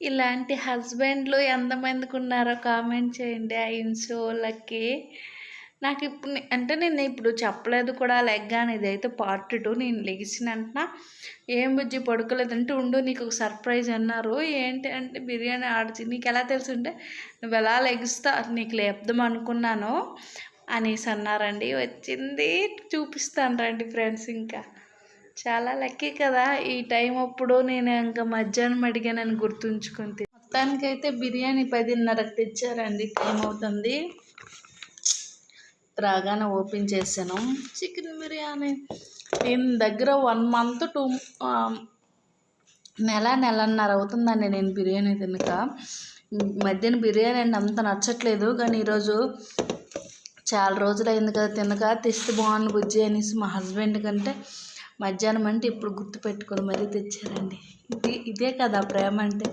ఇలాంటి హస్బెండ్లు ఎంతమందికి ఉన్నారో కామెంట్ చేయండి. ఆ ఇన్సోలకి నాకు ఇప్పుడు అంటే నేను ఇప్పుడు చెప్పలేదు కూడా లెగ్గాను. ఇదైతే పార్ట్ 2. నేను లెగిసిన వెంటనే ఏం బుజ్జి పడుకోలేదంటే ఉండు నీకు ఒక సర్ప్రైజ్ అన్నారు. ఏంటి అంటే బిర్యానీ ఆర్డర్ నీకు ఎలా తెలుసుంటే నువ్వు ఎలా లెగిస్తా నీకు లేపుదాం అనుకున్నాను అనేసి అన్నారండి. వచ్చింది చూపిస్తాను రండి ఫ్రెండ్స్. ఇంకా చాలా లక్కీ కదా ఈ టైం అప్పుడు నేను ఇంకా మధ్యాహ్నం అడిగానని గుర్తుంచుకుంది. మొత్తానికైతే బిర్యానీ 10:30కి తెచ్చారండి. టైం అవుతుంది. రాగానే ఓపెన్ చేశాను. చికెన్ బిర్యానీ నేను దగ్గర 1 మంత్ 2 నెలన్నర అవుతుందండి నేను బిర్యానీ తినక. మధ్యాహ్నం బిర్యానీ అంటే అంత నచ్చట్లేదు, కానీ ఈరోజు చాలా రోజులు అయింది కదా తినక, తెస్తే బాగుంది బుజ్జి అనేసి మా హస్బెండ్ కంటే మధ్యాహ్నం అంటే ఇప్పుడు గుర్తు పెట్టుకొని మరీ తెచ్చారండి. ఇదే కదా ప్రేమ అంటే.